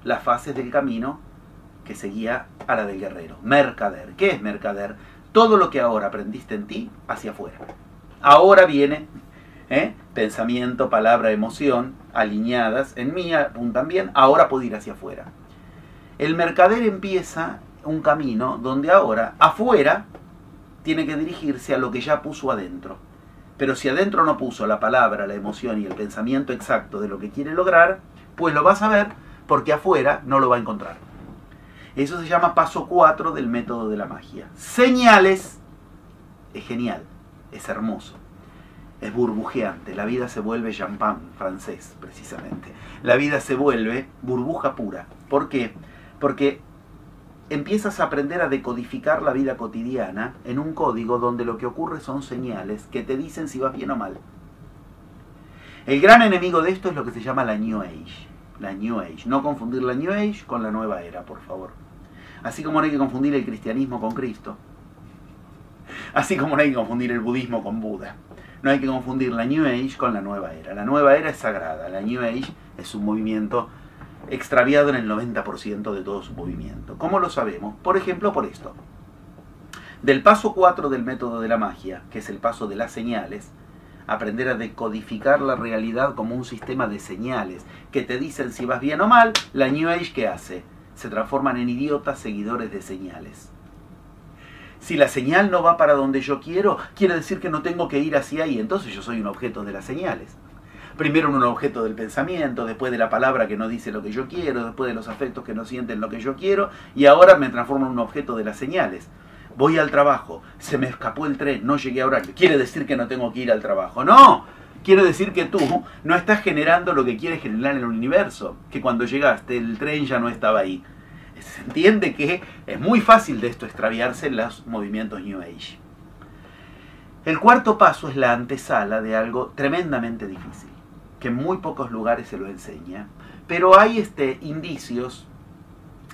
las fases del camino que seguía a la del guerrero. Mercader. ¿Qué es mercader? Todo lo que ahora aprendiste en ti hacia afuera. Ahora viene pensamiento, palabra, emoción, alineadas en mí, apuntan bien, ahora puedo ir hacia afuera. El mercader empieza un camino donde ahora, afuera, tiene que dirigirse a lo que ya puso adentro. Pero si adentro no puso la palabra, la emoción y el pensamiento exacto de lo que quiere lograr, pues lo va a saber porque afuera no lo va a encontrar. Eso se llama paso 4 del método de la magia. Señales. Es genial, es hermoso, es burbujeante. La vida se vuelve champán francés, precisamente. La vida se vuelve burbuja pura. ¿Por qué? Porque empiezas a aprender a decodificar la vida cotidiana en un código donde lo que ocurre son señales que te dicen si vas bien o mal. El gran enemigo de esto es lo que se llama la New Age. La New Age. No confundir la New Age con la nueva era, por favor. Así como no hay que confundir el cristianismo con Cristo. Así como no hay que confundir el budismo con Buda. No hay que confundir la New Age con la nueva era. La nueva era es sagrada. La New Age es un movimiento extraviado en el 90% de todo su movimiento. ¿Cómo lo sabemos? Por ejemplo, por esto. Del paso 4 del método de la magia, que es el paso de las señales, aprender a decodificar la realidad como un sistema de señales que te dicen si vas bien o mal, la New Age, ¿qué hace? Se transforman en idiotas seguidores de señales. Si la señal no va para donde yo quiero, quiere decir que no tengo que ir hacia ahí. Entonces yo soy un objeto de las señales. Primero un objeto del pensamiento, después de la palabra que no dice lo que yo quiero, después de los afectos que no sienten lo que yo quiero, y ahora me transformo en un objeto de las señales. Voy al trabajo, se me escapó el tren, no llegué a horario. ¿Quiere decir que no tengo que ir al trabajo? ¡No! Quiere decir que tú no estás generando lo que quieres generar en el universo, que cuando llegaste el tren ya no estaba ahí. Se entiende que es muy fácil de esto extraviarse en los movimientos New Age. El cuarto paso es la antesala de algo tremendamente difícil, que en muy pocos lugares se lo enseña, pero hay indicios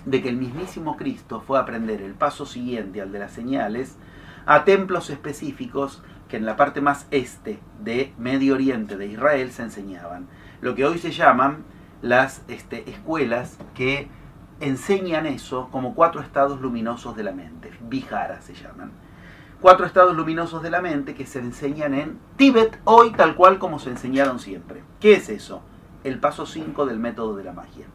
de que el mismísimo Cristo fue a aprender el paso siguiente al de las señales a templos específicos que en la parte más este de Medio Oriente de Israel se enseñaban. Lo que hoy se llaman las escuelas que enseñan eso como 4 estados luminosos de la mente. Vihara se llaman. 4 estados luminosos de la mente que se enseñan en Tíbet hoy tal cual como se enseñaron siempre. ¿Qué es eso? El paso 5 del método de la magia.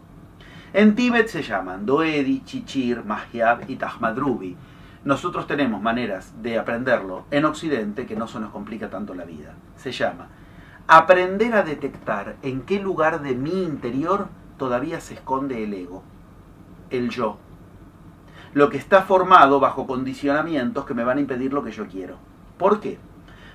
En Tíbet se llaman Doedi, Chichir, Mahyab y Tahmadrubi. Nosotros tenemos maneras de aprenderlo en Occidente que no se nos complica tanto la vida. Se llama aprender a detectar en qué lugar de mi interior todavía se esconde el ego, el yo. Lo que está formado bajo condicionamientos que me van a impedir lo que yo quiero. ¿Por qué?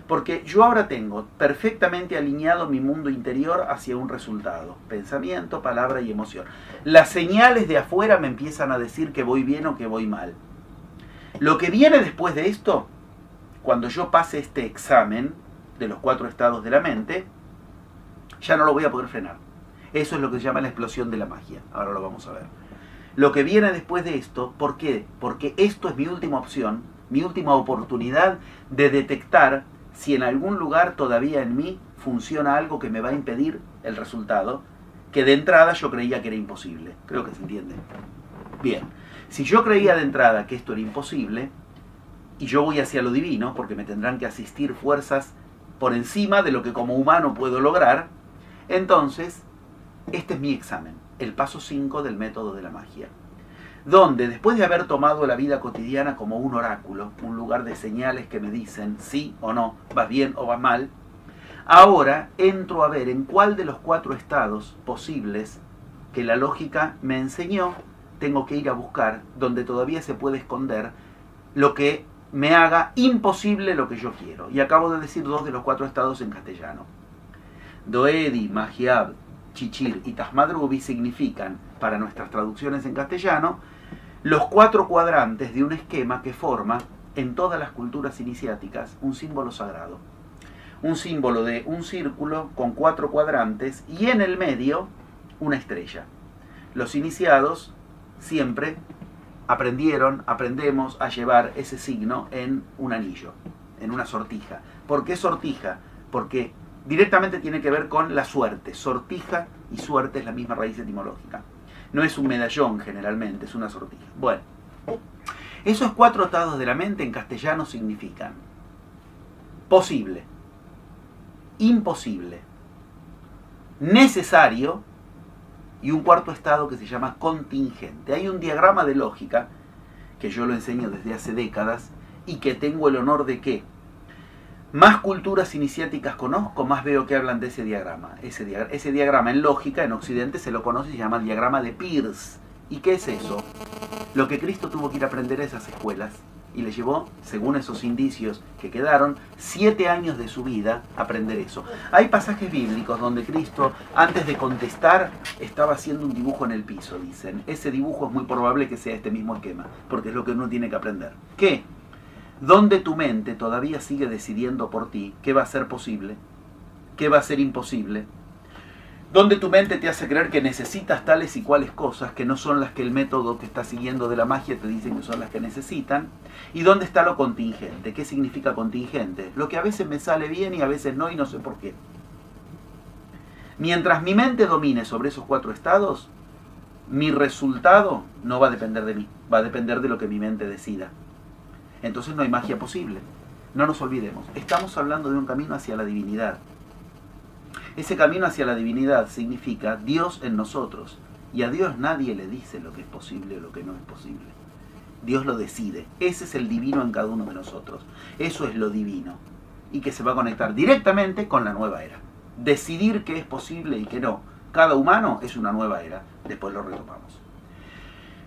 Porque yo ahora tengo perfectamente alineado mi mundo interior hacia un resultado. Pensamiento, palabra y emoción. Las señales de afuera me empiezan a decir que voy bien o que voy mal. Lo que viene después de esto, cuando yo pase este examen de los 4 estados de la mente, ya no lo voy a poder frenar. Eso es lo que se llama la explosión de la magia. Ahora lo vamos a ver. Lo que viene después de esto, ¿por qué? Porque esto es mi última opción, mi última oportunidad de detectar si en algún lugar todavía en mí funciona algo que me va a impedir el resultado, que de entrada yo creía que era imposible. Creo que se entiende. Bien, si yo creía de entrada que esto era imposible, y yo voy hacia lo divino, porque me tendrán que asistir fuerzas por encima de lo que como humano puedo lograr, entonces este es mi examen, el paso 5 del método de la magia, donde después de haber tomado la vida cotidiana como un oráculo, un lugar de señales que me dicen sí o no, vas bien o vas mal, ahora entro a ver en cuál de los 4 estados posibles que la lógica me enseñó tengo que ir a buscar, donde todavía se puede esconder lo que me haga imposible lo que yo quiero. Y acabo de decir 2 de los 4 estados en castellano. Doedi, Mahyab, Chichir y Tahmadrubi significan, para nuestras traducciones en castellano, los 4 cuadrantes de un esquema que forma, en todas las culturas iniciáticas, un símbolo sagrado. Un símbolo de un círculo con 4 cuadrantes y en el medio una estrella. Los iniciados siempre aprendemos a llevar ese signo en un anillo, en una sortija. ¿Por qué sortija? Porque directamente tiene que ver con la suerte. Sortija y suerte es la misma raíz etimológica. No es un medallón generalmente, es una sortija. Bueno, esos 4 estados de la mente en castellano significan posible, imposible, necesario y un cuarto estado que se llama contingente. Hay un diagrama de lógica que yo lo enseño desde hace décadas y que tengo el honor de que más culturas iniciáticas conozco, más veo que hablan de ese diagrama. Ese diagrama en lógica, en Occidente, se lo conoce y se llama el diagrama de Peirce. ¿Y qué es eso? Lo que Cristo tuvo que ir a aprender a esas escuelas y le llevó, según esos indicios que quedaron, 7 años de su vida a aprender eso. Hay pasajes bíblicos donde Cristo, antes de contestar, estaba haciendo un dibujo en el piso, dicen. Ese dibujo es muy probable que sea este mismo esquema, porque es lo que uno tiene que aprender. ¿Qué? Donde tu mente todavía sigue decidiendo por ti qué va a ser posible, qué va a ser imposible, donde tu mente te hace creer que necesitas tales y cuales cosas que no son las que el método que estás siguiendo de la magia te dice que son las que necesitan, y dónde está lo contingente. ¿Qué significa contingente? Lo que a veces me sale bien y a veces no, y no sé por qué. Mientras mi mente domine sobre esos 4 estados, mi resultado no va a depender de mí, va a depender de lo que mi mente decida. Entonces no hay magia posible. No nos olvidemos, estamos hablando de un camino hacia la divinidad. Ese camino hacia la divinidad significa Dios en nosotros. Y a Dios nadie le dice lo que es posible o lo que no es posible. Dios lo decide. Ese es el divino en cada uno de nosotros. Eso es lo divino. Y que se va a conectar directamente con la nueva era. Decidir qué es posible y qué no. Cada humano es una nueva era. Después lo retomamos.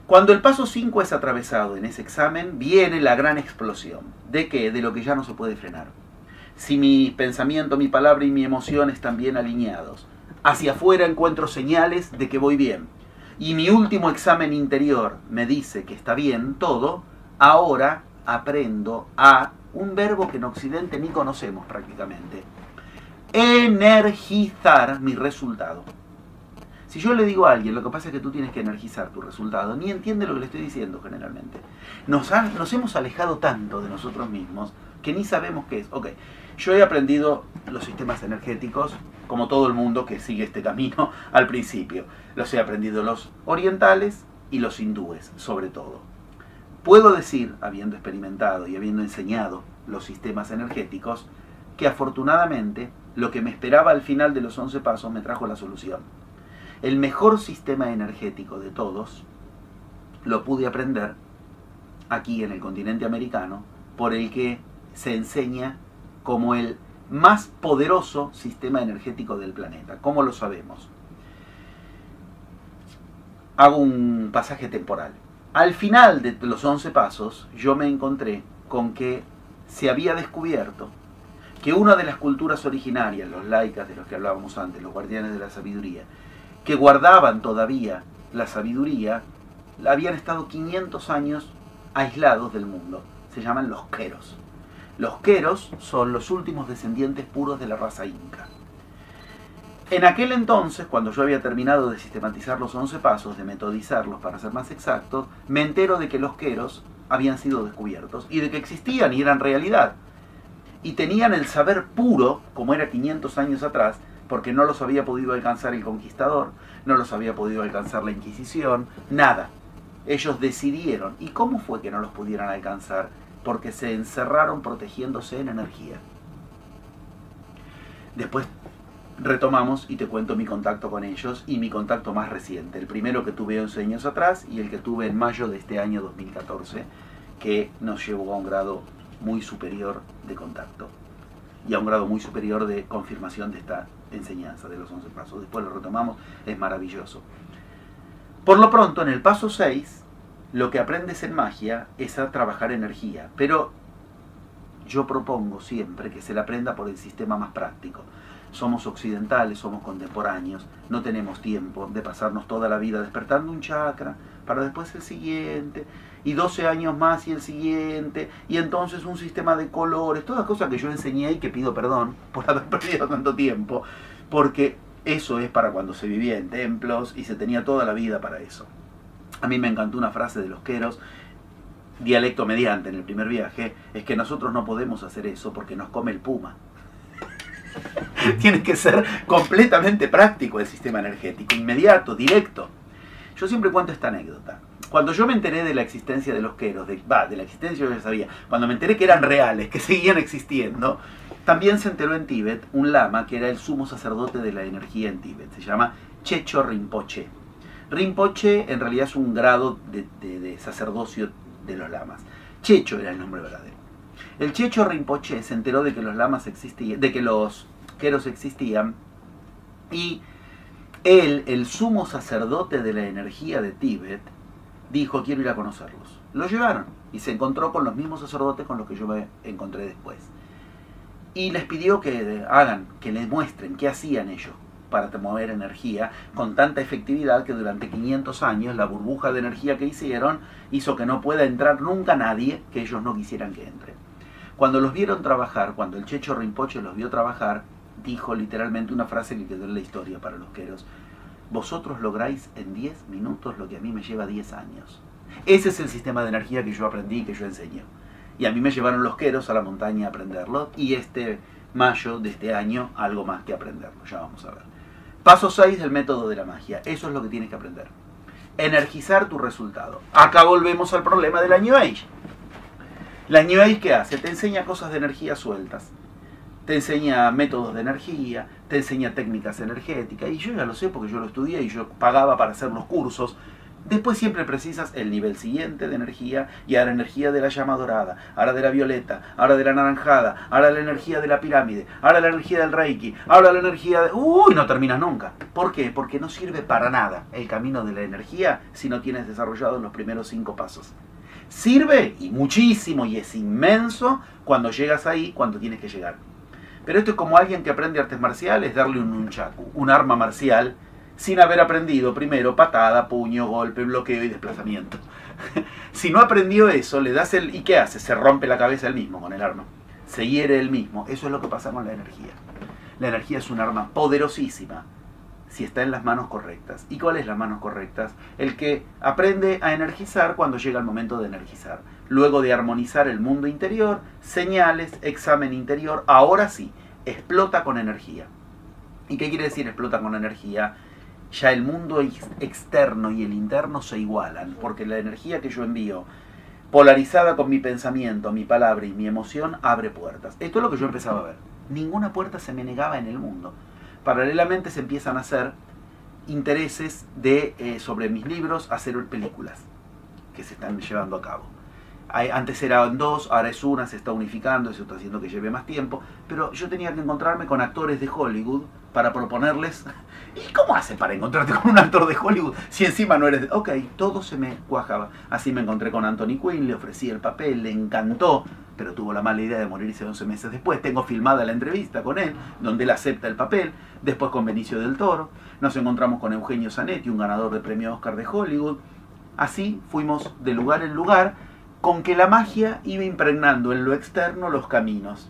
Cuando el paso 5 es atravesado en ese examen, viene la gran explosión. ¿De qué? De lo que ya no se puede frenar. Si mi pensamiento, mi palabra y mi emoción están bien alineados, hacia afuera encuentro señales de que voy bien, y mi último examen interior me dice que está bien todo, ahora aprendo a un verbo que en Occidente ni conocemos prácticamente: energizar mi resultado. Si yo le digo a alguien, lo que pasa es que tú tienes que energizar tu resultado, ni entiende lo que le estoy diciendo generalmente. Nos hemos alejado tanto de nosotros mismos que ni sabemos qué es. Ok, yo he aprendido los sistemas energéticos, como todo el mundo que sigue este camino al principio. Los he aprendido los orientales y los hindúes, sobre todo. Puedo decir, habiendo experimentado y habiendo enseñado los sistemas energéticos, que afortunadamente lo que me esperaba al final de los 11 pasos me trajo la solución. El mejor sistema energético de todos lo pude aprender aquí en el continente americano, por el que se enseña como el más poderoso sistema energético del planeta. ¿Cómo lo sabemos? Hago un pasaje temporal. Al final de los 11 pasos, yo me encontré con que se había descubierto que una de las culturas originarias, los laicas de los que hablábamos antes, los guardianes de la sabiduría, que guardaban todavía la sabiduría, habían estado 500 años aislados del mundo. Se llaman los queros. Los queros son los últimos descendientes puros de la raza inca. En aquel entonces, cuando yo había terminado de sistematizar los 11 pasos, de metodizarlos para ser más exactos, me entero de que los queros habían sido descubiertos y de que existían y eran realidad. Y tenían el saber puro, como era 500 años atrás, porque no los había podido alcanzar el conquistador, no los había podido alcanzar la Inquisición, nada. Ellos decidieron. ¿Y cómo fue que no los pudieran alcanzar? Porque se encerraron protegiéndose en energía. Después retomamos y te cuento mi contacto con ellos y mi contacto más reciente. El primero que tuve 11 años atrás y el que tuve en mayo de este año 2014, que nos llevó a un grado muy superior de contacto y a un grado muy superior de confirmación de esta enseñanza de los 11 pasos. Después lo retomamos, es maravilloso. Por lo pronto, en el paso 6, lo que aprendes en magia es a trabajar energía, pero yo propongo siempre que se la aprenda por el sistema más práctico. Somos occidentales, somos contemporáneos, no tenemos tiempo de pasarnos toda la vida despertando un chakra para después el siguiente, y 12 años más y el siguiente, y entonces un sistema de colores, todas cosas que yo enseñé y que pido perdón por haber perdido tanto tiempo, porque eso es para cuando se vivía en templos y se tenía toda la vida para eso. A mí me encantó una frase de los queros, dialecto mediante en el primer viaje, es que nosotros no podemos hacer eso porque nos come el puma. Tiene que ser completamente práctico el sistema energético, inmediato, directo. Yo siempre cuento esta anécdota. Cuando yo me enteré de la existencia de los queros, de la existencia yo ya sabía, cuando me enteré que eran reales, que seguían existiendo, también se enteró en Tíbet un lama que era el sumo sacerdote de la energía en Tíbet. Se llama Checho Rinpoche. Rinpoche en realidad es un grado de sacerdocio de los lamas. Checho era el nombre verdadero. El Checho Rinpoche se enteró de que los lamas existían, de que los queros existían, y él, el sumo sacerdote de la energía de Tíbet, dijo: quiero ir a conocerlos. Lo llevaron y se encontró con los mismos sacerdotes con los que yo me encontré después. Y les pidió que hagan, que les muestren qué hacían ellos para mover energía con tanta efectividad que durante 500 años la burbuja de energía que hicieron hizo que no pueda entrar nunca nadie que ellos no quisieran que entre. Cuando los vieron trabajar, cuando el Checho Rinpoche los vio trabajar, dijo literalmente una frase que quedó en la historia para los queros: vosotros lográis en 10 minutos lo que a mí me lleva 10 años. Ese es el sistema de energía que yo aprendí y que yo enseñé. Y a mí me llevaron los queros a la montaña a aprenderlo, y este mayo de este año algo más que aprenderlo. Ya vamos a ver. Paso 6 del método de la magia. Eso es lo que tienes que aprender. Energizar tu resultado. Acá volvemos al problema de la New Age. La New Age, ¿qué hace? Te enseña cosas de energía sueltas. Te enseña métodos de energía, te enseña técnicas energéticas, y yo ya lo sé porque yo lo estudié y yo pagaba para hacer los cursos. Después siempre precisas el nivel siguiente de energía, y ahora energía de la llama dorada, ahora de la violeta, ahora de la naranjada, ahora la energía de la pirámide, ahora la energía del Reiki, ahora la energía de... ¡Uy! No terminas nunca. ¿Por qué? Porque no sirve para nada el camino de la energía si no tienes desarrollado los primeros 5 pasos. Sirve, y muchísimo, y es inmenso cuando llegas ahí, cuando tienes que llegar. Pero esto es como alguien que aprende artes marciales, darle un nunchaku, un arma marcial, sin haber aprendido primero patada, puño, golpe, bloqueo y desplazamiento. Si no aprendió eso, le das el... ¿Y qué hace? Se rompe la cabeza él mismo con el arma. Se hiere él mismo. Eso es lo que pasa con la energía. La energía es un arma poderosísima si está en las manos correctas. ¿Y cuáles las manos correctas? El que aprende a energizar cuando llega el momento de energizar. Luego de armonizar el mundo interior, señales, examen interior, ahora sí, explota con energía. ¿Y qué quiere decir explota con energía? Ya el mundo externo y el interno se igualan, porque la energía que yo envío, polarizada con mi pensamiento, mi palabra y mi emoción, abre puertas. Esto es lo que yo empezaba a ver. Ninguna puerta se me negaba en el mundo. Paralelamente se empiezan a hacer intereses sobre mis libros, hacer películas que se están llevando a cabo. Antes eran 2, ahora es una, se está unificando, eso está haciendo que lleve más tiempo, pero yo tenía que encontrarme con actores de Hollywood para proponerles... ¿Y cómo hacen para encontrarte con un actor de Hollywood si encima no eres...? Ok, todo se me cuajaba. Así me encontré con Anthony Quinn, le ofrecí el papel, le encantó, pero tuvo la mala idea de morirse 11 meses después. Tengo filmada la entrevista con él, donde él acepta el papel. Después con Benicio del Toro. Nos encontramos con Eugenio Zanetti, un ganador de premio Oscar de Hollywood. Así fuimos de lugar en lugar, con que la magia iba impregnando en lo externo los caminos.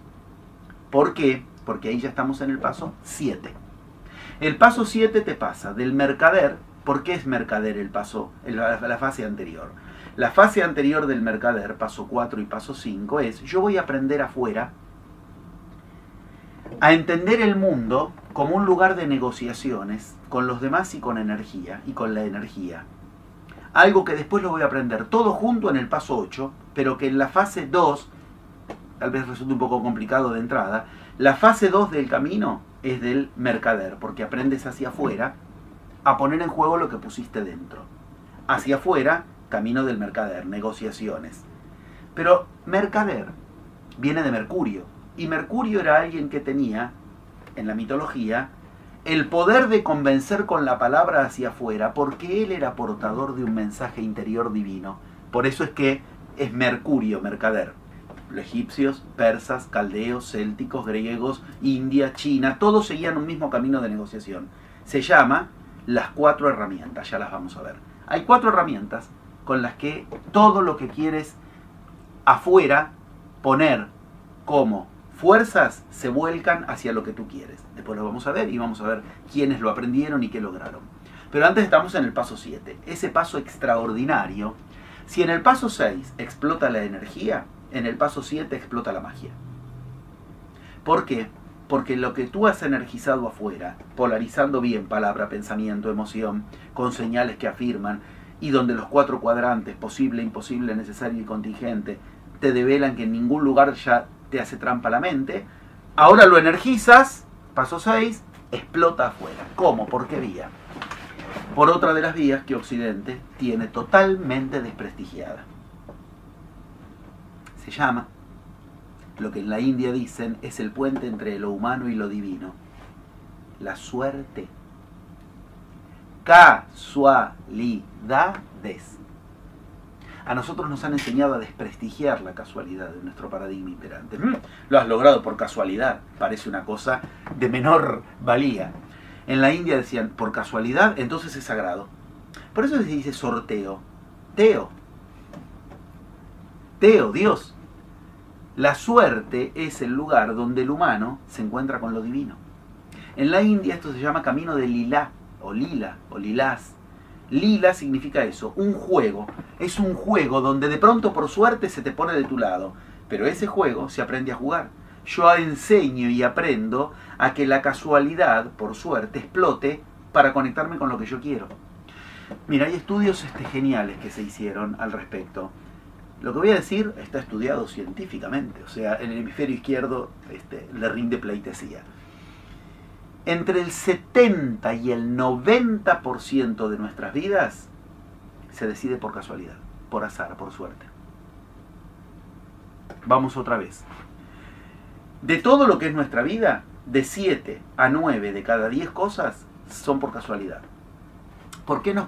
¿Por qué? Porque ahí ya estamos en el paso 7. El paso 7 te pasa del mercader. ¿Por qué es mercader el paso, la fase anterior? La fase anterior del mercader, paso 4 y paso 5, es: yo voy a aprender afuera a entender el mundo como un lugar de negociaciones con los demás y con energía, y con la energía. Algo que después lo voy a aprender todo junto en el paso 8, pero que en la fase 2, tal vez resulte un poco complicado de entrada, la fase 2 del camino es del mercader, porque aprendes hacia afuera a poner en juego lo que pusiste dentro. Hacia afuera, camino del mercader, negociaciones. Pero mercader viene de Mercurio, y Mercurio era alguien que tenía, en la mitología, el poder de convencer con la palabra hacia afuera, porque él era portador de un mensaje interior divino. Por eso es que es Mercurio, mercader. Los egipcios, persas, caldeos, célticos, griegos, India, China, todos seguían un mismo camino de negociación. Se llama las 4 herramientas, ya las vamos a ver. Hay 4 herramientas con las que todo lo que quieres afuera poner como fuerzas se vuelcan hacia lo que tú quieres. Después lo vamos a ver y vamos a ver quiénes lo aprendieron y qué lograron. Pero antes estamos en el paso 7, ese paso extraordinario. Si en el paso 6 explota la energía, en el paso 7 explota la magia. ¿Por qué? Porque lo que tú has energizado afuera, polarizando bien palabra, pensamiento, emoción, con señales que afirman, y donde los 4 cuadrantes, posible, imposible, necesario y contingente, te develan que en ningún lugar ya te hace trampa la mente, ahora lo energizas, paso 6, explota afuera. ¿Cómo? ¿Por qué vía? Por otra de las vías que Occidente tiene totalmente desprestigiada. Se llama, lo que en la India dicen, es el puente entre lo humano y lo divino. La suerte. Casualidades. A nosotros nos han enseñado a desprestigiar la casualidad de nuestro paradigma imperante. Lo has logrado por casualidad. Parece una cosa de menor valía. En la India decían, por casualidad, entonces es sagrado. Por eso se dice sorteo. Teo, Dios. La suerte es el lugar donde el humano se encuentra con lo divino. En la India esto se llama camino de lila, o lilás. Lila significa eso, un juego. Es un juego donde de pronto por suerte se te pone de tu lado. Pero ese juego se aprende a jugar. Yo enseño y aprendo a que la casualidad, por suerte, explote para conectarme con lo que yo quiero. Mira, hay estudios geniales que se hicieron al respecto. Lo que voy a decir está estudiado científicamente, o sea, en el hemisferio izquierdo le rinde pleitesía. Entre el 70 y el 90% de nuestras vidas se decide por casualidad, por azar, por suerte. Vamos otra vez. De todo lo que es nuestra vida, de 7 a 9 de cada 10 cosas son por casualidad. ¿Por qué no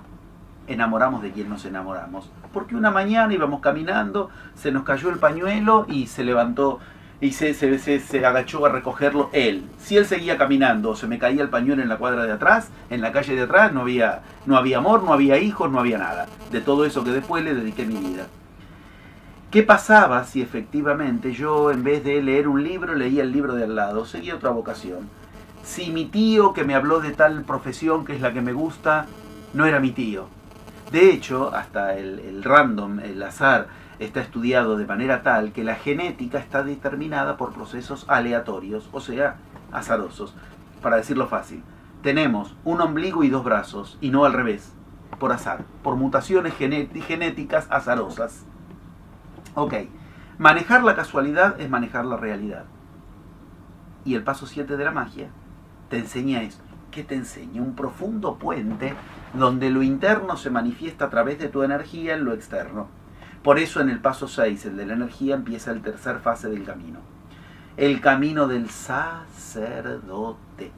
enamoramos de quien nos enamoramos? Porque una mañana íbamos caminando, se nos cayó el pañuelo y se levantó y se agachó a recogerlo él. Si él seguía caminando o se me caía el pañuelo en la cuadra de atrás, en la calle de atrás, no había amor, no había hijos, no había nada. De todo eso que después le dediqué mi vida. ¿Qué pasaba si efectivamente yo, en vez de leer un libro, leía el libro de al lado? Seguía otra vocación. Si mi tío que me habló de tal profesión que es la que me gusta, no era mi tío. De hecho, hasta el random, el azar, está estudiado de manera tal que la genética está determinada por procesos aleatorios, o sea, azarosos. Para decirlo fácil, tenemos un ombligo y 2 brazos, y no al revés, por azar, por mutaciones genéticas azarosas. Ok, manejar la casualidad es manejar la realidad. Y el paso 7 de la magia te enseña esto. ¿Qué te enseña? Un profundo puente donde lo interno se manifiesta a través de tu energía en lo externo. Por eso en el paso 6, el de la energía, empieza la tercera fase del camino. El camino del sacerdote.